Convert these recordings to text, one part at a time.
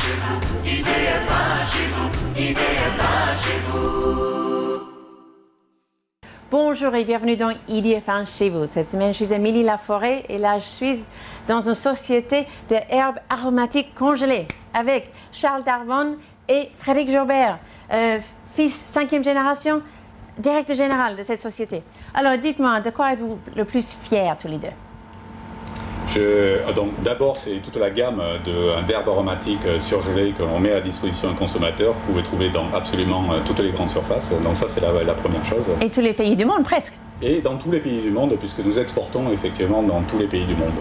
chez vous, IDFA chez vous, IDFA chez vous. Bonjour et bienvenue dans IDFA chez vous. Cette semaine, je suis Amélie Laforêt et là, je suis dans une société d'herbes aromatiques congelées avec Charles Darbonne et Frédéric Jobert, fils 5e génération, directeur général de cette société. Alors, dites-moi, de quoi êtes-vous le plus fiers tous les deux? Donc d'abord, c'est toute la gamme d'herbes aromatiques surgelées que l'on met à disposition des consommateurs. Vous pouvez trouver dans absolument toutes les grandes surfaces. Donc ça, c'est la première chose. Et tous les pays du monde, presque. Et dans tous les pays du monde, puisque nous exportons effectivement dans tous les pays du monde.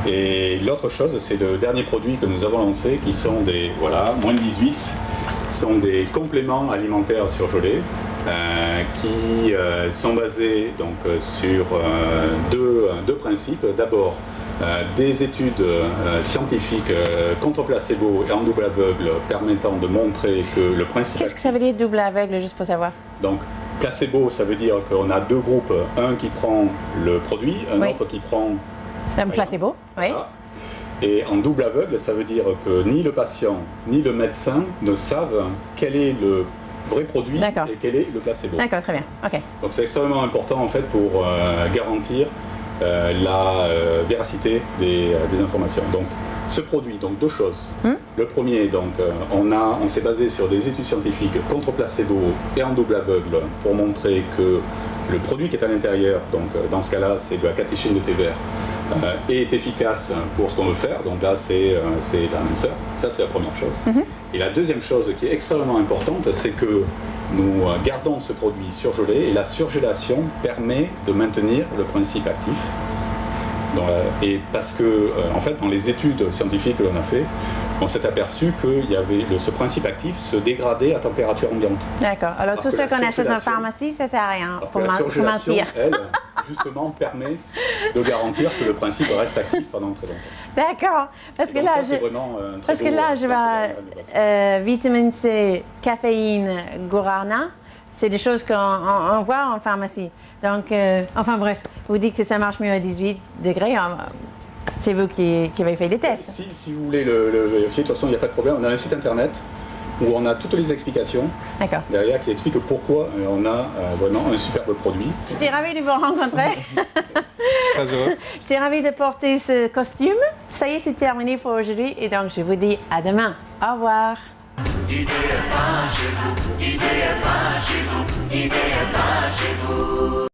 Et l'autre chose, c'est le dernier produit que nous avons lancé, qui sont des, voilà, moins de 18, sont des compléments alimentaires surgelés. Qui sont basés donc, sur deux principes. D'abord, des études scientifiques contre placebo et en double aveugle permettant de montrer que le principe... Qu'est-ce que ça veut dire double aveugle, juste pour savoir? Donc, placebo, ça veut dire qu'on a deux groupes, un qui prend le produit, un autre qui prend... Un placebo, oui. Voilà. Et en double aveugle, ça veut dire que ni le patient ni le médecin ne savent quel est le vrai produit et quel est le placebo. D'accord, très bien. Okay. Donc c'est extrêmement important en fait pour garantir la véracité des informations. Donc ce produit, donc deux choses. Le premier, donc on s'est basé sur des études scientifiques contre placebo et en double aveugle pour montrer que le produit qui est à l'intérieur, donc dans ce cas-là c'est de la catéchine de thé vert, est efficace pour ce qu'on veut faire. Donc là c'est l'annonceur. Ça c'est la première chose. Et la deuxième chose qui est extrêmement importante, c'est que nous gardons ce produit surgelé et la surgélation permet de maintenir le principe actif. Et parce que, en fait, dans les études scientifiques que l'on a fait, on s'est aperçu que ce principe actif se dégradait à température ambiante. D'accord. Alors tout ce qu'on achète en pharmacie, ça ne sert à rien pour la surgélation, mentir. elle, justement, permet de garantir que le principe reste actif pendant très longtemps. D'accord. Parce que là, je vois vitamine C, caféine, guarana. C'est des choses qu'on voit en pharmacie. Donc, enfin bref, vous dites que ça marche mieux à 18 degrés. C'est vous qui avez fait des tests. Si vous voulez le vérifier, de toute façon, il n'y a pas de problème. On a un site internet où on a toutes les explications derrière qui expliquent pourquoi on a vraiment un superbe produit. J'étais ravie de vous rencontrer. Très heureux. J'étais ravie de porter ce costume. Ça y est, c'est terminé pour aujourd'hui. Et donc, je vous dis à demain. Au revoir. IDFA chez vous, IDFA chez vous, IDFA chez vous.